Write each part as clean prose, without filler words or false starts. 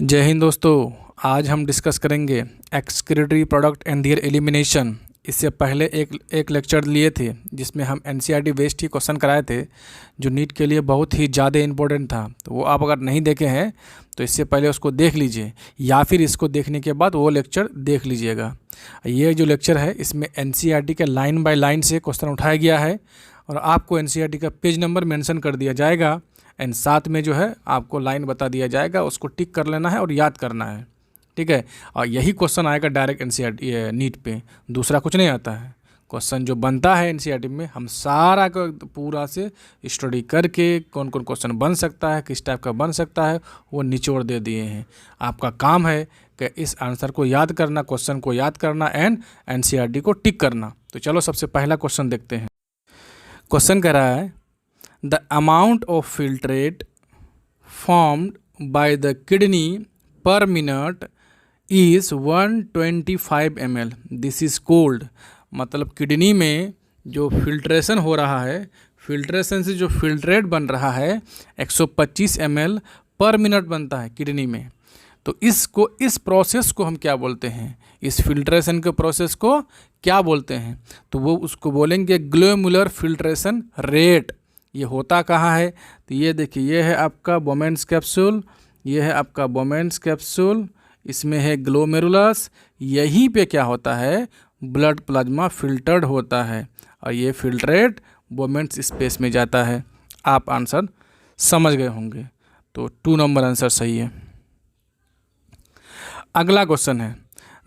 जय हिंद दोस्तों। आज हम डिस्कस करेंगे excretory product and there elimination. इससे पहले एक लेक्चर लिए थे जिसमें हम एनसीईआरटी वेस्ट ही क्वेश्चन कराए थे जो नीट के लिए बहुत ही ज़्यादा इंपॉर्टेंट था। तो वो आप अगर नहीं देखे हैं तो इससे पहले उसको देख लीजिए या फिर इसको देखने के बाद वो लेक्चर देख लीजिएगा। ये जो लेक्चर है इसमें एनसीईआरटी के लाइन बाय लाइन से क्वेश्चन उठाया गया है और आपको एनसीईआरटी का पेज नंबर मेंशन कर दिया जाएगा एंड साथ में जो है आपको लाइन बता दिया जाएगा, उसको टिक कर लेना है और याद करना है। ठीक है, और यही क्वेश्चन आएगा डायरेक्ट एनसीईआरटी नीट पे, दूसरा कुछ नहीं आता है। क्वेश्चन जो बनता है एनसीईआरटी में हम सारा को पूरा से स्टडी करके कौन कौन क्वेश्चन बन सकता है, किस टाइप का बन सकता है, वो निचोड़ दे दिए हैं। आपका काम है कि इस आंसर को याद करना, क्वेश्चन को याद करना एंड एनसीईआरटी को टिक करना। तो चलो सबसे पहला क्वेश्चन देखते हैं। क्वेश्चन कह रहा है the amount of filtrate formed by the kidney per minute is 125 ml. This is cold. मतलब किडनी में जो फिल्ट्रेशन हो रहा है, फिल्ट्रेशन से जो फिल्ट्रेट बन रहा है 125 ml पर मिनट बनता है किडनी में। तो इस प्रोसेस को हम क्या बोलते हैं, इस फिल्ट्रेशन के प्रोसेस को क्या बोलते हैं? तो वो उसको बोलेंगे ग्लोमेरुलर फिल्ट्रेशन रेट। ये होता कहाँ है? तो ये देखिए, ये है आपका बोमेन्स कैप्सूल, ये है आपका बोमेन्स कैप्सूल, इसमें है ग्लोमेरुलस। यहीं पे क्या होता है, ब्लड प्लाज्मा फिल्टर्ड होता है और ये फिल्ट्रेट बोमेन्स स्पेस में जाता है। आप आंसर समझ गए होंगे, तो 2 नंबर आंसर सही है। अगला क्वेश्चन है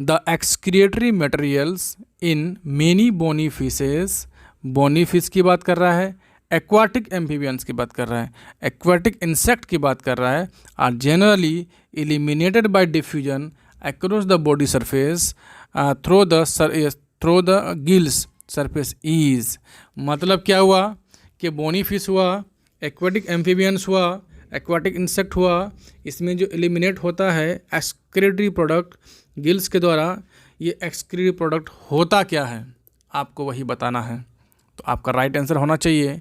the excretory materials in many bony fishes. Bony fish की बात कर रहा है, एक्वाटिक एम्फीबियंस की बात कर रहा है, एक्वाटिक इंसेक्ट की बात कर रहा है, are generally eliminated by diffusion across the body surface through the gills surface is. मतलब क्या हुआ कि बोनी फिश हुआ, एक्वाटिक एम्फीबियंस हुआ, एक्वाटिक इंसेक्ट हुआ, इसमें जो एलिमिनेट होता है एक्सक्रीटरी प्रोडक्ट गिल्स के द्वारा, ये एक्सक्रीटरी प्रोडक्ट होता क्या है आपको वही बताना है। तो आपका राइट आंसर होना चाहिए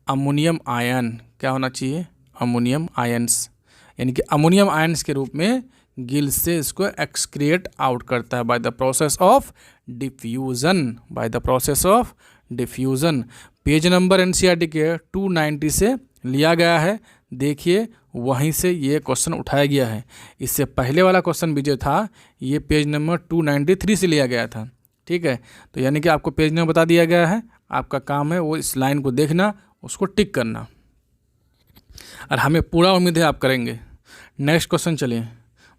अमोनियम आयन। क्या होना चाहिए? अमोनियम आयन्स, यानी कि अमोनियम आयन्स के रूप में गिल्स से इसको एक्सक्रिएट आउट करता है by the process of diffusion, by the process of diffusion. Page number NCERT के 290 से लिया गया है, देखिए वहीं से ये क्वेश्चन उठाया गया है। इससे पहले वाला क्वेश्चन भी जो था ये पेज नंबर 293 से लिया गया था। ठीक है, तो यानी कि आपको पेज नंबर बता दिया गया है, आपका काम है वो इस लाइन को देखना, उसको टिक करना, और हमें पूरा उम्मीद है आप करेंगे। नेक्स्ट क्वेश्चन चलिए,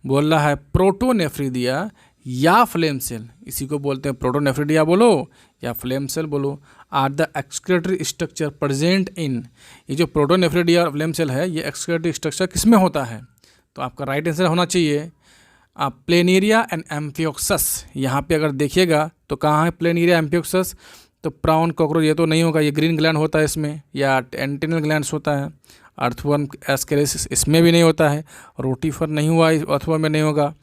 बोल रहा है प्रोटोनेफ्रिडिया या फ्लेम सेल, इसी को बोलते हैं प्रोटोनेफ्रिडिया बोलो या फ्लेम सेल बोलो, are the excretory structure present in. ये जो प्रोटोनेफ्रिडिया और फ्लेम सेल है ये एक्सक्रीटरी स्ट्रक्चर किस में होता है? तो आपका राइट आंसर होना चाहिए प्लेनेरिया एंड एम्फियोक्सस। यहाँ पे अगर देखिएगा तो कहाँ है प्लेनेरिया एम्फियोक्सस? तो प्राउन कॉकरोच ये तो नहीं होगा, ये ग्रीन ग्लैंड होता है इसमें, या एंटेनल ग्लैंड्स होता है। अर्थवर्म एस्केरिस इसमें भी नहीं होता है, रोटीफर नहीं हुआ, अर्थवर्म में नहीं होगा,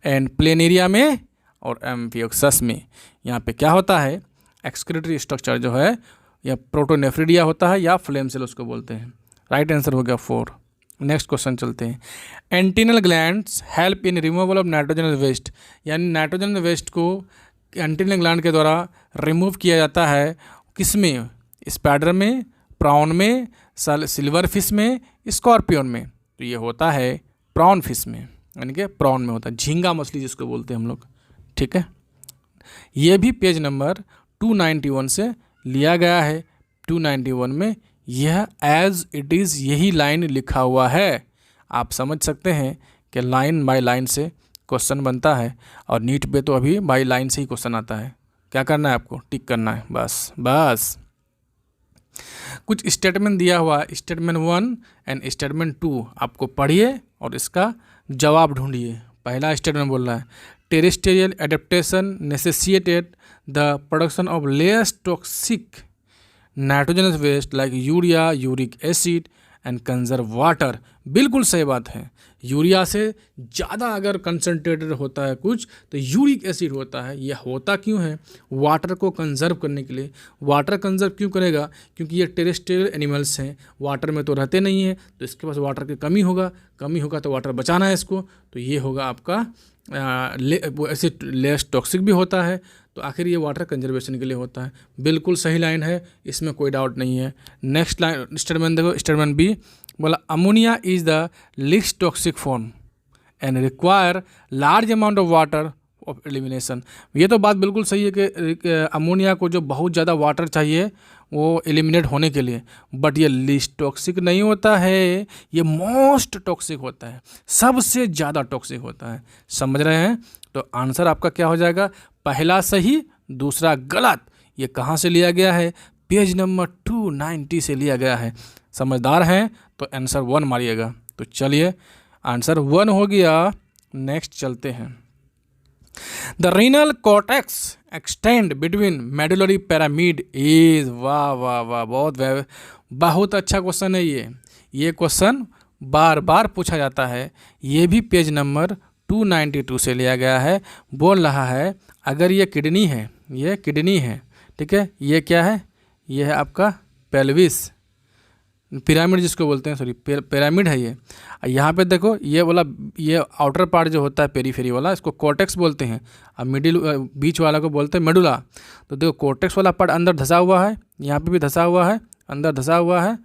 एंड प्लेनेरिया में और एम्फियोक्सस में। यहाँ पे क्या होता है, एक्सक्रीटरी स्ट्रक्चर जो है या प्रोटोनेफ्रिडिया होता है या फ्लेम सेल उसको बोलते हैं। राइट आंसर हो गया 4। नेक्स्ट क्वेश्चन चलते हैं। Antennal glands help in removal of nitrogen waste, यानी नाइट्रोजन वेस्ट को एंटीनल ग्लैंड के द्वारा रिमूव किया जाता है। किस में? स्पाइडर में, प्राउन में, सिल्वर फिश में, स्कॉर्पियन में। तो ये होता है प्राउन फिश में, यानी कि प्राउन में होता है, झींगा मछली जिसको बोलते हैं हम लोग। ठीक है, ये भी पेज नंबर 291 से लिया गया है। 291 में यह एज इट इज़ यही लाइन लिखा हुआ है। आप समझ सकते हैं कि लाइन बाय लाइन से क्वेश्चन बनता है और नीट पे तो अभी बाय लाइन से ही क्वेश्चन आता है। क्या करना है आपको? टिक करना है, बस। कुछ स्टेटमेंट दिया हुआ, स्टेटमेंट 1 एंड स्टेटमेंट 2 आपको पढ़िए और इसका जवाब ढूंढिए। पहला स्टेटमेंट बोल रहा है terrestrial adaptation necessitated the production of less toxic nitrogenous waste like urea, uric acid and conserve water. बिल्कुल सही बात है। यूरिया से ज़्यादा अगर कंसनट्रेटेड होता है कुछ तो यूरिक एसिड होता है। यह होता क्यों है? वाटर को कंजर्व करने के लिए। वाटर कंजर्व क्यों करेगा? क्योंकि ये टेरेस्ट्रियल एनिमल्स हैं, वाटर में तो रहते नहीं हैं, तो इसके पास वाटर की कमी होगा तो वाटर बचाना है इसको, तो ये होगा आपका ऐसे लेस टॉक्सिक भी होता है। तो आखिर ये वाटर कंजर्वेशन के लिए होता है। बिल्कुल सही लाइन है, इसमें कोई डाउट नहीं है। नेक्स्ट लाइन स्टेटमेंट देखो, स्टेटमेंट बी बोला ammonia is the least toxic form and require large amount of water of elimination. ये तो बात बिल्कुल सही है कि अमोनिया को जो बहुत ज़्यादा वाटर चाहिए वो एलिमिनेट होने के लिए, बट ये लीस्ट टॉक्सिक नहीं होता है, ये मोस्ट टॉक्सिक होता है, सबसे ज़्यादा टॉक्सिक होता है। समझ रहे हैं? तो आंसर आपका क्या हो जाएगा? पहला सही, दूसरा गलत। ये कहाँ से लिया गया है? पेज नंबर 290 से लिया गया है। समझदार हैं तो आंसर 1 मारिएगा। तो चलिए आंसर 1 हो गया। नेक्स्ट चलते हैं। The renal cortex extend between medullary pyramid is, वाह वाह वाह, बहुत अच्छा क्वेश्चन है ये क्वेश्चन बार बार पूछा जाता है। ये भी पेज नंबर 292 से लिया गया है। बोल रहा है अगर ये किडनी है, ठीक है, ये क्या है? ये है आपका पेल्विस, पिरामिड जिसको बोलते हैं, सॉरी पिरामिड है ये। यहाँ पे देखो ये आउटर पार्ट जो होता है पेरीफेरी वाला, इसको कॉर्टेक्स बोलते हैं, और मिडिल बीच वाला को बोलते हैं मेडुला। तो देखो कॉर्टेक्स वाला पार्ट अंदर धंसा हुआ है, यहाँ पे भी धंसा हुआ है, अंदर धंसा हुआ है।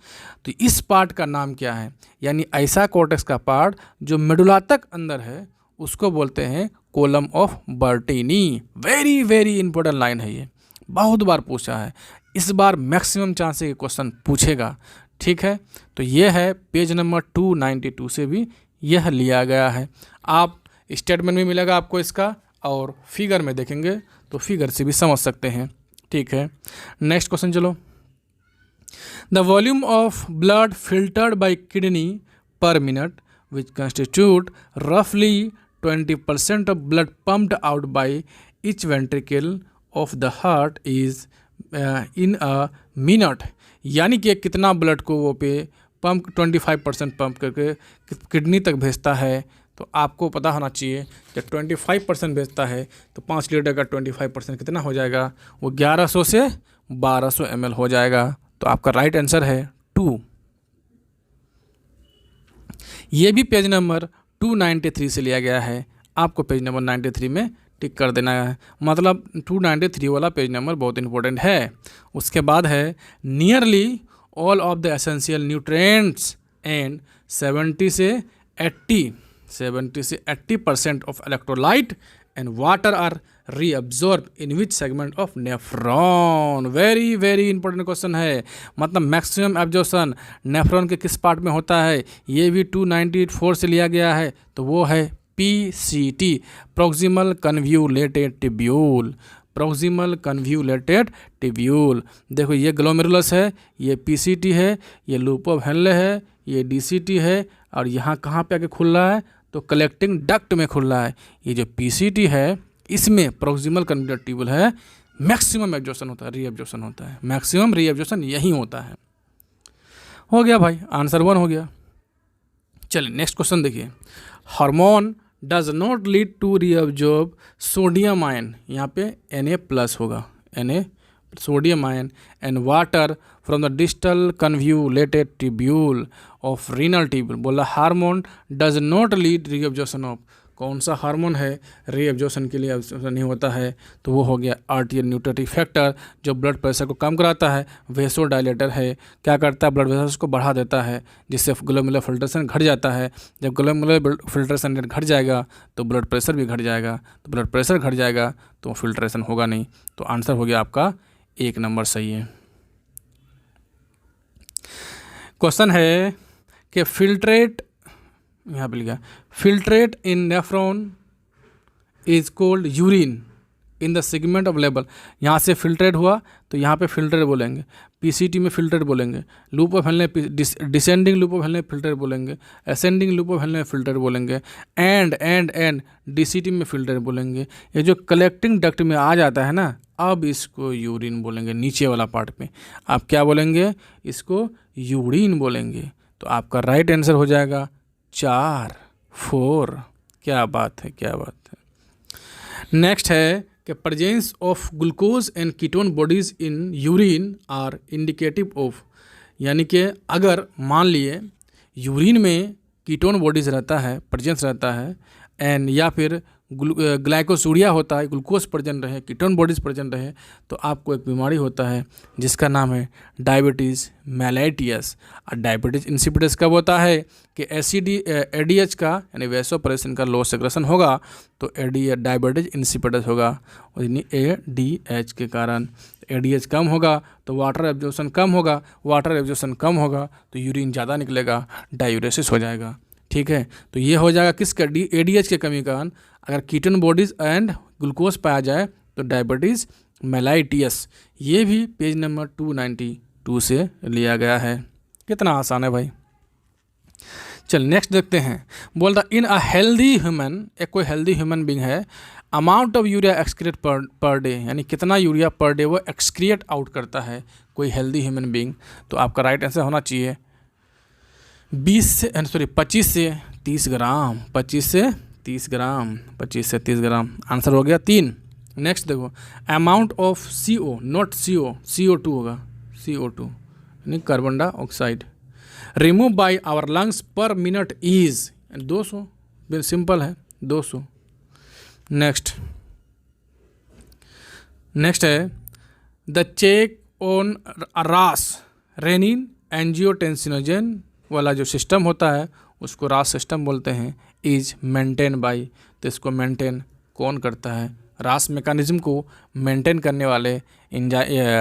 तो इस पार्ट का नाम क्या है? यानी ऐसा कॉर्टेक्स का पार्ट जो मेडुला तक अंदर है उसको बोलते हैं column of Bertini. Very very important line है ये, बहुत बार पूछा है, इस बार मैक्सिमम चांस है कि क्वेश्चन पूछेगा। ठीक है, तो ये है पेज नंबर 292 से भी यह लिया गया है। आप स्टेटमेंट में मिलेगा आपको इसका, और फिगर में देखेंगे तो फिगर से भी समझ सकते हैं। ठीक है, नेक्स्ट क्वेश्चन चलो। The volume of blood filtered bye kidney पर मिनट विच कंस्टिट्यूट रफली 20% of blood pumped out by each ventricle of the heart is in a minute. यानी कि कितना ब्लड को वो पे पंप 25% पंप करके किडनी तक भेजता है। तो आपको पता होना चाहिए कि 25% भेजता है तो 5 लीटर का 25% कितना हो जाएगा? वो 1100 से 1200 ml हो जाएगा। तो आपका राइट आंसर है 2। ये भी पेज नंबर 293 से लिया गया है। आपको पेज नंबर 93 में टिक कर देना है, मतलब 293 वाला पेज नंबर बहुत इंपॉर्टेंट है। उसके बाद है nearly all of the essential nutrients and 70 से 80% of electrolyte and water are reabsorb in which segment of nephron. Very very important question है, मतलब मैक्सिमम एब्जॉर्प्शन नेफ्रॉन के किस पार्ट में होता है? ये भी 294 से लिया गया है। तो वो है PCT, proximal convoluted tubule. Proximal convoluted tubule. देखो ये ग्लोमेरुलस है, ये PCT है, ये लूप ऑफ हेनले है, ये DCT है, और यहाँ कहाँ पे आके खुल रहा है? तो कलेक्टिंग डक्ट में खुल रहा है। ये जो PCT है इसमें प्रॉक्सिमल कन्व्यूलेटेड टिब्यूल है, मैक्सिमम एब्जॉर्प्शन होता है, रीअब्जॉर्प्शन होता है, मैक्सिमम रीअब्जॉर्प्शन यही होता है। हो गया भाई, आंसर 1 हो गया। चलिए नेक्स्ट क्वेश्चन देखिए। Hormone does not lead to reabsorb sodium ion, यहाँ पे Na+ होगा, Na sodium ion and water from the distal convoluted tubule of renal tubule. बोला hormone does not lead reabsorption of, कौन सा हार्मोन है reabsorption के लिए नहीं होता है? तो वो हो गया आर्टियल न्यूट्रेटिव फैक्टर, जो ब्लड प्रेशर को कम कराता है। वेसोडायलेटर है, क्या करता है? ब्लड वेसल्स को बढ़ा देता है, जिससे ग्लोमेरुलर फिल्ट्रेशन घट जाता है। जब ग्लोमेरुलर फिल्ट्रेशन रेट घट जाएगा तो ब्लड प्रेशर भी घट जाएगा, तो ब्लड प्रेशर घट जाएगा तो फिल्ट्रेशन होगा नहीं। तो आंसर हो गया आपका 1 नंबर सही है। क्वेश्चन है कि फिल्ट्रेट, यहाँ पे लिखा filtrate in nephron is cold urine in the segment of label. यहाँ से फिल्ट्रेट हुआ तो यहाँ पे फिल्ट्रेट बोलेंगे, PCT में फिल्ट्रेट बोलेंगे, loop of Henle descending loop of Henle filtrate बोलेंगे, ascending loop of Henle filtrate बोलेंगे, एंड DCT में फिल्ट्रेट बोलेंगे। ये जो कलेक्टिंग डक्ट में आ जाता है ना, अब इसको यूरिन बोलेंगे। नीचे वाला पार्ट पे आप क्या बोलेंगे? इसको यूरिन बोलेंगे। तो आपका राइट आंसर हो जाएगा 4, 4। क्या बात है, क्या बात है। नेक्स्ट है कि presence of glucose and ketone bodies in urine are indicative of, यानी कि अगर मान लिए यूरिन में कीटोन बॉडीज रहता है, प्रेजेंस रहता है, एंड या फिर ग्लाइकोसूरिया होता है, ग्लूकोज प्रेजेंट रहे, कीटोन बॉडीज प्रेजेंट रहे, तो आपको एक बीमारी होता है जिसका नाम है डायबिटीज़ मेलाइटियस। और डायबिटीज इंसिपिडस कब होता है कि एडीएच का यानी वैसोप्रेसिन का लो सेक्रेशन होगा, तो डायबिटीज इंसिपिडस होगा, यानी एडीएच के कारण। एडीएच कम होगा तो वाटर एब्जॉर्प्शन कम होगा, वाटर एब्जॉर्प्शन कम होगा तो यूरिन ज़्यादा निकलेगा, डायूरेसिस हो जाएगा। ठीक है, तो ये हो जाएगा किसका, एडीएच के कमी का कारण। अगर कीटोन बॉडीज एंड ग्लूकोज पाया जाए तो डायबिटीज़ मेलाइटियस। ये भी पेज नंबर 292 से लिया गया है। कितना आसान है भाई। चल नेक्स्ट देखते हैं। बोलता इन अ हेल्दी ह्यूमन, एक कोई हेल्दी ह्यूमन बींग है, amount of urea excrete per day, यानी कितना यूरिया पर डे वो एक्सक्रिएट आउट करता है कोई हेल्दी ह्यूमन बींग। तो आपका राइट आंसर होना चाहिए 25 से 30 ग्राम, 25 से 30 ग्राम, 25 से 30 ग्राम। आंसर हो गया 3। नेक्स्ट देखो, amount of CO, not CO2 होगा, CO2 यानी carbon dioxide, remove by our lungs per minute is 200। बिल सिंपल है, 200। नेक्स्ट है the check on RAAS renin angiotensinogen वाला जो सिस्टम होता है उसको रास सिस्टम बोलते हैं। इज मेंटेन बाय, तो इसको मेंटेन कौन करता है? रास मैकेनिज्म को मेंटेन करने वाले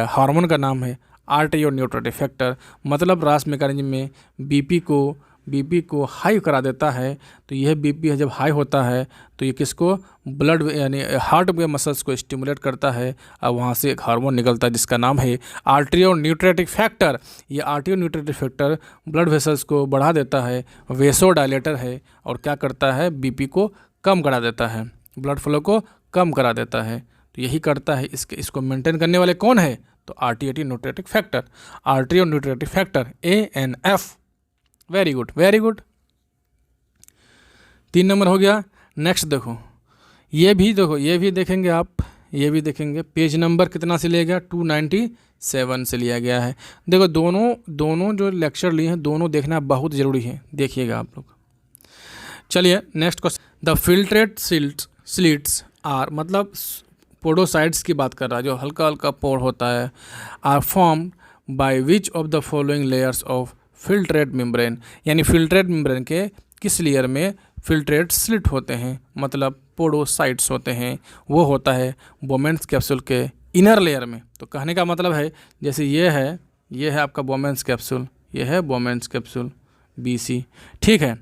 हार्मोन का नाम है आर्टेरियो न्यूट्रेटिव फैक्टर। मतलब रास मैकेनिज्म में बीपी को हाई करा देता है। तो यह बीपी जब हाई होता है तो ये किसको, ब्लड यानी हार्ट के मसल्स को स्टिमुलेट करता है और वहाँ से एक हार्मोन निकलता है जिसका नाम है आर्टेरियो न्यूट्रेटिव फैक्टर। ये आर्टेरियो न्यूट्रेटिव फैक्टर ब्लड वेसल्स को बढ़ा देता है, वेसोडायलेटर है, और क्या करता है, बीपी को कम करा देता है, ब्लड फ्लो को कम करा देता है। तो यही करता है, इसको मेंटेन करने वाले कौन है? तो atrio natriuretic factor, atrio natriuretic factor ANF। Very good, very good. 3 number हो गया। नेक्स्ट देखो, ये भी देखेंगे आप, ये भी देखेंगे। पेज नंबर कितना से लिया गया? 297 से लिया गया है। देखो दोनों जो लेक्चर लिए हैं दोनों देखना बहुत ज़रूरी है, देखिएगा आप लोग। चलिए next question. The filtrate slits are, मतलब पोडोसाइट्स की बात कर रहा है, जो हल्का हल्का पोर होता है, are form by which of the following layers of filtrate membrane, यानी फिल्ट्रेट मेम्ब्रेन के किस लेयर में फिल्ट्रेट स्लिट होते हैं, मतलब पोडोसाइट्स होते हैं। वो होता है बोमेन्स कैप्सूल के इनर लेयर में। तो कहने का मतलब है जैसे ये है आपका बोमेन्स कैप्सूल, ये है बोमेन्स कैप्सूल BC, ठीक है।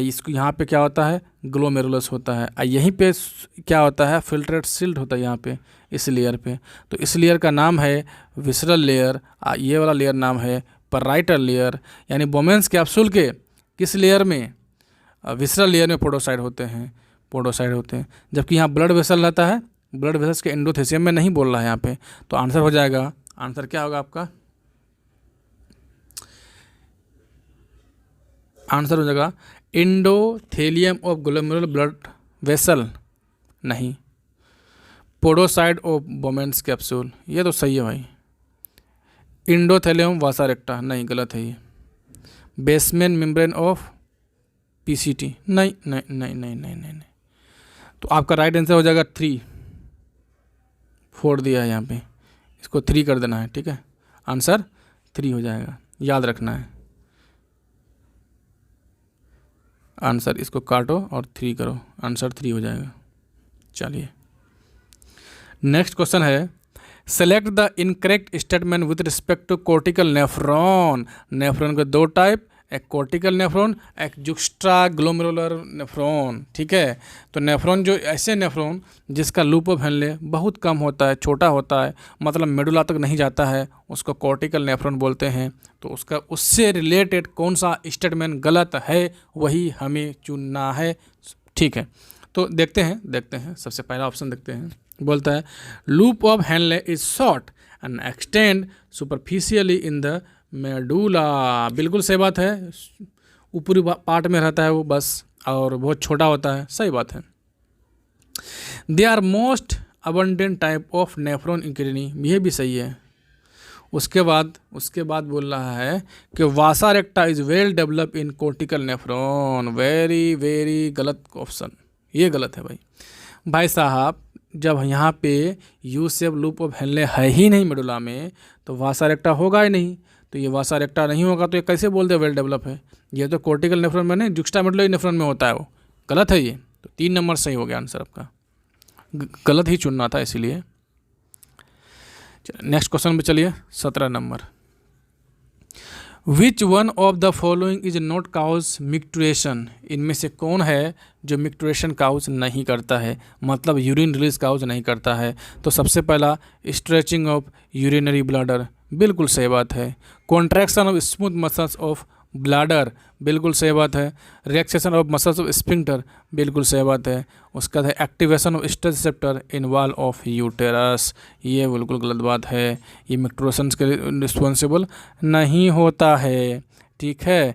इसको यहाँ पे क्या होता है, ग्लोमेरुलस होता है। यहीं पे क्या होता है, फिल्ट्रेट सिल्ट होता है यहाँ पे, इस लेयर पे। तो इस लेयर का नाम है विसरल लेयर, ये वाला लेयर नाम है पैराइटल लेयर। यानी बोमेन्स कैप्सूल के किस लेयर में, विसरल लेयर में पोडोसाइट होते हैं, जबकि यहाँ ब्लड वेसल रहता है। ब्लड वेसल्स के एंडोथेलियम में नहीं बोल रहा है यहाँ पे। तो आंसर हो जाएगा, आंसर क्या होगा आपका, आंसर हो जाएगा endothelium of glomerular blood vessel, नहीं, पोडोसाइट ऑफ बोमेन्स कैप्सूल। ये तो सही है भाई। एंडोथेलियम वासा रेक्टा, नहीं, गलत है ये। बेसमेंट मेम्ब्रेन ऑफ PCT, नहीं। तो आपका राइट आंसर हो जाएगा 3, 4 दिया है यहाँ पे, इसको 3 कर देना है, ठीक है। आंसर 3 हो जाएगा, याद रखना है आंसर। इसको काटो और 3 करो, आंसर 3 हो जाएगा। चलिए नेक्स्ट क्वेश्चन है, select the incorrect statement with respect to cortical nephron. Nephron के 2 टाइप, एक कोर्टिकल नेफ्रॉन, एक जुक्स्ट्रा ग्लोमेरुलर नेफ्रॉन, ठीक है। तो नेफ्रॉन जो ऐसे नेफ्रॉन जिसका लूप ऑफ हेनले बहुत कम होता है, छोटा होता है, मतलब मेडुला तक नहीं जाता है, उसको कोर्टिकल नेफ्रॉन बोलते हैं। तो उससे रिलेटेड कौन सा स्टेटमेंट गलत है वही हमें चुनना है, ठीक है। तो देखते हैं सबसे पहला ऑप्शन देखते हैं। बोलता है loop of Henle is short and extend superficially in the medulla, बिल्कुल सही बात है। ऊपरी पार्ट में रहता है वो बस, और बहुत छोटा होता है, सही बात है। They are most abundant type of nephron in kidney, ये भी सही है। उसके बाद बोल रहा है कि vasa recta is well develop in cortical nephron, very very गलत ऑप्शन, ये गलत है भाई साहब। जब यहाँ पे U shape loop of Henle है ही नहीं मेडुला में, तो वासा रेक्टा होगा ही नहीं। तो ये वासा रेक्टा नहीं होगा तो ये कैसे बोलते वेल डेवलप है? ये तो कोर्टिकल नेफ्रॉन में नहीं, जुक्स्टामेडुलरी नेफ्रॉन में होता है, वो गलत है ये। तो 3 नंबर सही हो गया आंसर आपका, गलत ही चुनना था इसीलिए। नेक्स्ट क्वेश्चन पे चलिए, 17 number. Which one of the following is not cause micturition, इनमें से कौन है जो मिक्टुरेशन काउज नहीं करता है, मतलब यूरिन रिलीज काउज नहीं करता है? तो सबसे पहला स्ट्रेचिंग ऑफ यूरिनरी ब्लैडर, बिल्कुल सही बात है। Contraction of smooth muscles of bladder, बिल्कुल सही बात है। Relaxation of muscles of sphincter, बिल्कुल सही बात है। उसका है activation of stress receptor in wall of uterus, ये बिल्कुल गलत बात है। ये मिक्टुरेशन के रिस्पॉन्सिबल नहीं होता है, ठीक है।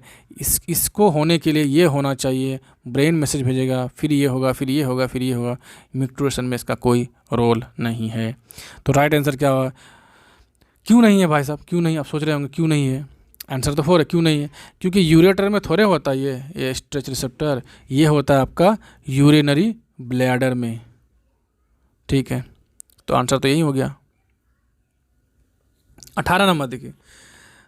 इसको होने के लिए ये होना चाहिए, ब्रेन मैसेज भेजेगा, फिर ये होगा, फिर ये होगा, फिर ये होगा। मिक्टुरेशन में इसका कोई रोल नहीं है। तो राइट आंसर क्या हुआ? क्यों नहीं है भाई साहब, क्यों नहीं? आप सोच रहे होंगे क्यों नहीं है। आंसर तो 4 है, क्यों नहीं है? क्योंकि यूरेटर में थोड़े होता है ये स्ट्रेच रिसेप्टर, ये होता है आपका यूरिनरी ब्लैडर में, ठीक है। तो आंसर तो यही हो गया। 18 नंबर देखिए,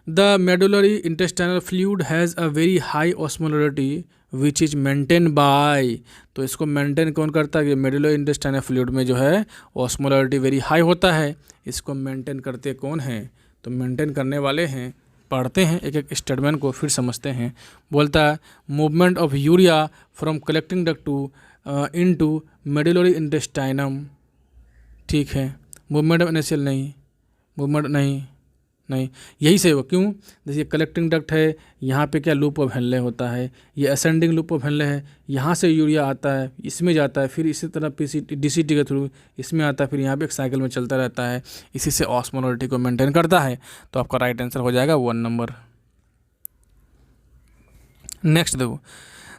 the medullary intestinal fluid has a very high osmolarity which is maintain by, तो इसको मेंटेन कौन करता है? कि मेडुलरी इंटेस्टाइनल फ्लूइड में जो है ऑस्मोलरिटी वेरी हाई होता है, इसको मेंटेन करते कौन हैं? तो मेंटेन करने वाले हैं, पढ़ते हैं एक एक स्टेटमेंट को फिर समझते हैं। बोलता है movement of urea from collecting duct to into medullary interstitium, ठीक है। मूवमेंट ऑफ एनएसएल नहीं, मूवमेंट नहीं, यही सही हो। क्यों? जैसे कलेक्टिंग डक्ट है, यहाँ पे क्या लूप ऑफ हेनले होता है, ये असेंडिंग लूप ऑफ हेनले है, यहाँ से यूरिया आता है, इसमें जाता है, फिर इसी तरह डीसीटी के थ्रू इसमें आता है, फिर यहाँ पे एक साइकिल में चलता रहता है, इसी से ऑस्मोलरिटी को मेंटेन करता है। तो आपका राइट आंसर हो जाएगा 1 नंबर। नेक्स्ट देखो,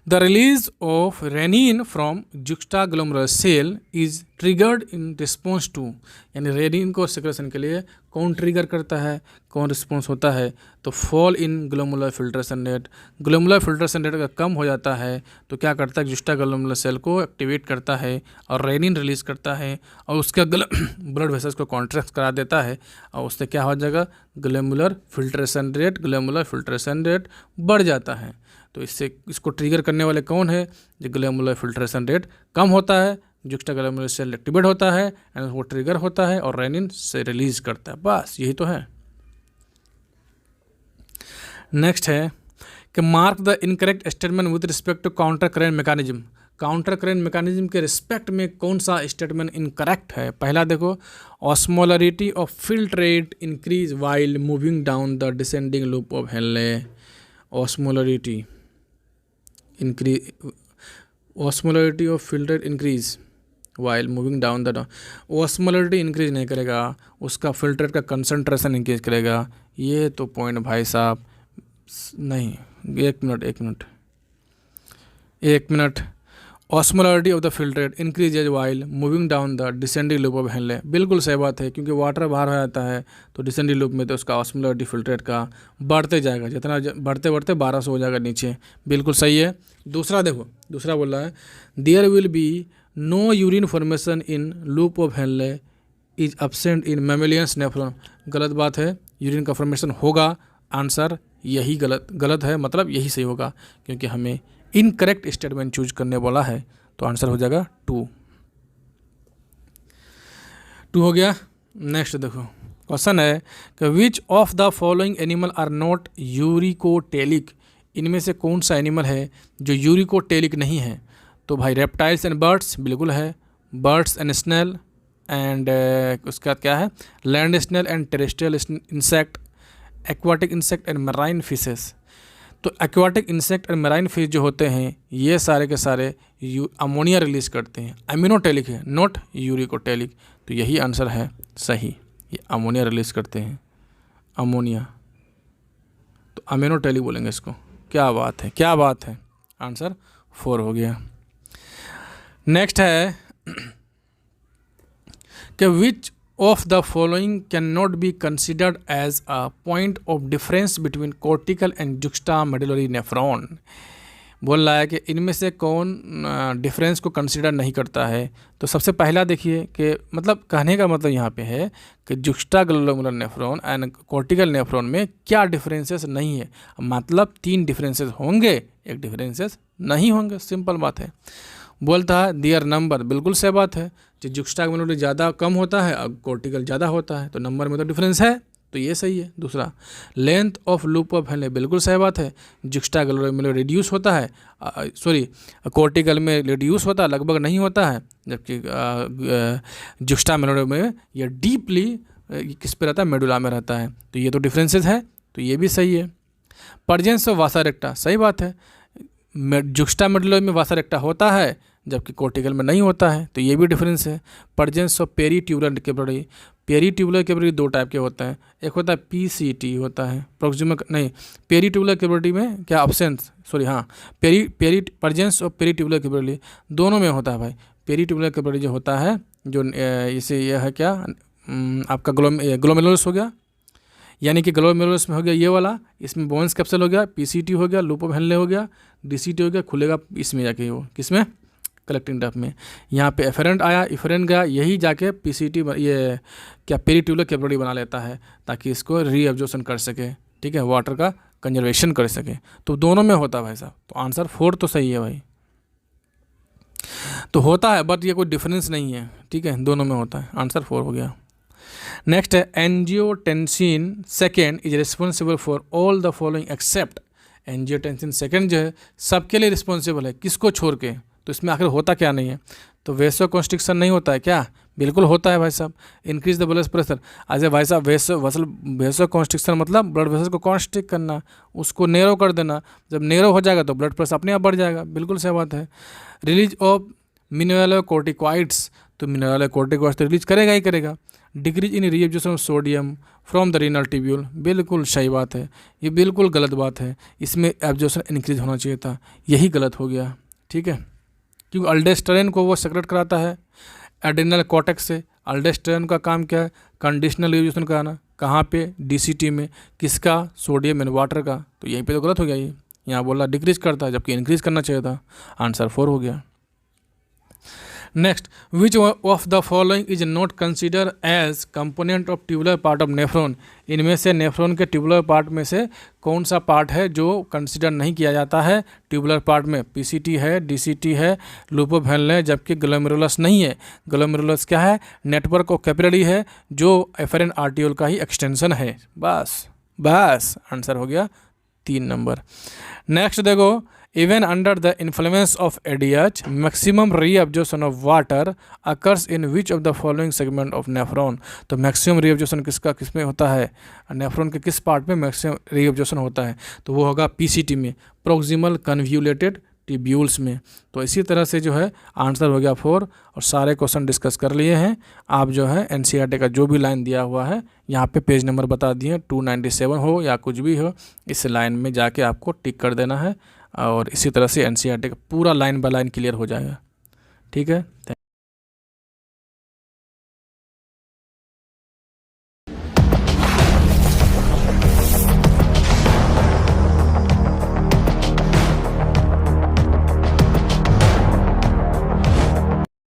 the release of renin from juxtaglomerular cell is triggered in response to, यानी रेनिन को सिक्रेशन के लिए कौन ट्रिगर करता है, कौन रिस्पॉन्स होता है? तो fall in glomerular filtration rate, glomerular filtration rate अगर कम हो जाता है तो क्या करता है? जुक्स्टाग्लोमेरुलर सेल को एक्टिवेट करता है और रेनिन रिलीज करता है, और उसका ब्लड वेसल्स को कॉन्ट्रैक्ट करा देता है, और उससे क्या हो जाएगा? ग्लोमुलर फिल्ट्रेशन रेट बढ़ जाता है। तो इसको ट्रिगर करने वाले कौन है? जो ग्लोमुलर फिल्ट्रेशन रेट कम होता है, जुक्स्टाग्लोमेरुलर सेल एक्टिवेट होता है एंड वो ट्रिगर होता है और रेनिन से रिलीज करता है, बस यही तो है। नेक्स्ट है कि mark the incorrect statement with respect to counter current mechanism, counter current mechanism के रिस्पेक्ट में कौन सा स्टेटमेंट इनकरेक्ट है? पहला देखो, osmolarity of filtrate increase while moving down the descending loop of Henle, osmolarity of filtrate increase while moving down the, osmolarity increase नहीं करेगा, उसका फिल्ट्रेट का कंसंट्रेशन इंक्रीज करेगा। ये तो पॉइंट भाई साहब नहीं, एक minute. Osmolarity of the filtrate increases while moving down the descending loop of Henley, बिल्कुल सही बात है, क्योंकि वाटर बाहर हो जाता है तो डिसेंडिंग लूप में तो उसका ऑस्मोलरिटी फिल्ट्रेट का बढ़ते जाएगा, जितना बढ़ते 1200 हो जाएगा नीचे, बिल्कुल सही है। दूसरा देखो, दूसरा बोल रहा है there will be no urine formation in loop of Henle is absent in mammalians nephron, गलत बात है, यूरिन का फॉर्मेशन होगा। आंसर यही गलत है, मतलब यही सही होगा, क्योंकि हमें इनकरेक्ट स्टेटमेंट चूज करने बोला है। तो आंसर हो जाएगा 2 हो गया। नेक्स्ट देखो, क्वेश्चन है कि which of the following animal are not uricotelic, इनमें से कौन सा एनिमल है जो यूरिकोटेलिक नहीं है? तो भाई रेप्टाइल्स एंड बर्ड्स बिल्कुल है, बर्ड्स एंड स्नेल एंड उसके बाद क्या है? Land snail and terrestrial insect, aquatic insect and marine fishes. तो एक्वाटिक इंसेक्ट और मैराइन फिश जो होते हैं ये सारे के सारे अमोनिया रिलीज करते हैं, अमीनोटेलिक है, नॉट यूरिकोटेलिक। तो यही आंसर है सही, ये अमोनिया रिलीज करते हैं, अमोनिया। अमेनोटेली बोलेंगे इसको। क्या बात है, क्या बात है, आंसर 4 हो गया। नेक्स्ट है कि which of the following can not be considered as a point of difference between cortical and juxtamedullary nephron. बोल रहा है कि इनमें से कौन डिफरेंस को कंसिडर नहीं करता है। तो सबसे पहला देखिए कि मतलब कहने का मतलब यहाँ पे है कि जुक्स्टाग्लोमेरुलर नेफ्रॉन एंड कॉर्टिकल नेफ्रॉन में क्या डिफरेंसेस नहीं है। मतलब 3 डिफरेंसेस होंगे, एक डिफरेंसेस नहीं होंगे, सिंपल बात है। बोलता है दियर नंबर, बिल्कुल सही बात है। जो जुक्स्टाग्लोमेरुलर ज़्यादा कम होता है और कॉर्टिकल ज़्यादा होता है, तो नंबर में तो डिफरेंस है, तो ये सही है। दूसरा, length of loop of Henley, बिल्कुल सही बात है। जुक्स्टाग्लोमेरुलर में रिड्यूस होता है, कॉर्टिकल में रिड्यूस होता है, लगभग नहीं होता है, जबकि जुक्स्टामेडुलर में ये डीपली किस पे रहता है, मेडुला में रहता है। तो ये तो डिफरेंसेस है, तो ये भी सही है। प्रेजेंस ऑफ वासा रेक्टा, सही बात है। जुक्स्टामेडुलर में वासा रेक्टा होता है, जबकि कॉर्टिकल में नहीं होता है, तो ये भी डिफरेंस है। Presence of peritubular capillary, peritubular capillary 2 type के होते हैं, एक होता है पीसीटी होता है, प्रोक्सिमल नहीं, पेरीट्यूबुलर कैपिलरी में क्या एब्सेंस, सॉरी हाँ, प्रेजेंस ऑफ पेरीट्यूबुलर कैपिलरी दोनों में होता है भाई। पेरीट्यूबुलर कैपिलरी जो होता है, जो इसे यह है क्या आपका ग्लोमेरुलस हो गया, यानी कि ग्लोमेरुलस में हो गया ये वाला, इसमें बोन्स कैप्सूल हो गया, पीसीटी हो गया, लूप ऑफ हेनले हो गया, डीसीटी हो गया, खुलेगा इसमें जाके, वो किसमें, कलेक्टिंग डक्ट में। यहाँ पे एफरेंट आया, इफरेंट गया, यही जाके पीसीटी ये क्या पेरीट्यूबुलर कैपिलरी बना लेता है, ताकि इसको रीअब्जॉर्प्शन कर सके, ठीक है, वाटर का कंजर्वेशन कर सके। तो दोनों में होता है भाई साहब, तो आंसर 4 तो सही है भाई। तो होता है बट ये कोई डिफरेंस नहीं है, ठीक है, दोनों में होता है, आंसर 4 हो गया। नेक्स्ट है angiotensin second is responsible for all the following except. Angiotensin second जो है सबके लिए रिस्पॉन्सिबल है, किसको छोड़ के। तो इसमें आखिर होता क्या नहीं है, तो वेसोकॉन्स्ट्रिक्शन नहीं होता है क्या, बिल्कुल होता है भाई साहब। इंक्रीज द ब्लड प्रेशर, आज भाई साहब वेसोकॉन्स्ट्रिक्शन मतलब ब्लड वेसल को कॉन्स्ट्रिक्ट करना, उसको नेरो कर देना। जब नेरो हो जाएगा तो ब्लड प्रेशर अपने आप बढ़ जाएगा, बिल्कुल सही बात है। रिलीज ऑफ मिनरलोकॉर्टिकॉइड्स, तो मिनरलोकॉर्टिकॉइड्स तो रिलीज करेगा ही करेगा। Decrease in reabsorption of sodium from the renal tubule, बिल्कुल सही बात है, ये बिल्कुल गलत बात है। इसमें एब्जॉर्प्शन इंक्रीज होना चाहिए था, यही गलत हो गया, ठीक है, क्योंकि अल्डेस्टेरोन को वो सेक्रेट कराता है एड्रेनल कॉर्टेक्स से। अल्डेस्टेरोन का काम क्या है, कंडीशनल रीअब्जॉर्प्शन कराना, कहाँ पे, डीसीटी में, किसका, सोडियम एंड वाटर का। तो यहीं पे तो गलत हो गया, ये यहाँ बोला डिक्रीज करता है, जबकि इंक्रीज करना चाहिए था, आंसर 4 हो गया। Next, which of the following is not consider as component of tubular part of nephron. इनमें से नेफ्रॉन के ट्यूबुलर पार्ट में से कौन सा पार्ट है जो कंसिडर नहीं किया जाता है ट्यूबुलर पार्ट में। पीसीटी है, डीसीटी है, लूप ऑफ हेनले है, जबकि ग्लोमेरुलस नहीं है। ग्लोमेरुलस क्या है, नेटवर्क ऑफ कैपिलरी है, जो एफरेंट आर्टियोल का ही एक्सटेंशन है। बस आंसर हो गया 3 नंबर। नेक्स्ट देखो, even under the influence of ADH, maximum reabsorption of water occurs in which of the following segment of nephron। तो मैक्सिमम reabsorption किसमें होता है, नेफ्रॉन के किस पार्ट में मैक्सिमम reabsorption होता है, तो वो होगा पीसीटी में, प्रोक्सिमल कन्व्यूलेटेड ट्यूब्यूल्स में। तो इसी तरह से जो है आंसर हो गया 4, और सारे क्वेश्चन डिस्कस कर लिए हैं। आप जो है एनसीईआरटी का जो भी लाइन दिया हुआ है यहाँ पे पेज नंबर बता दिए, 297 हो या कुछ भी हो, इस लाइन में जाके आपको टिक कर देना है, और इसी तरह से एनसीईआरटी का पूरा लाइन बाय लाइन क्लियर हो जाएगा, ठीक है।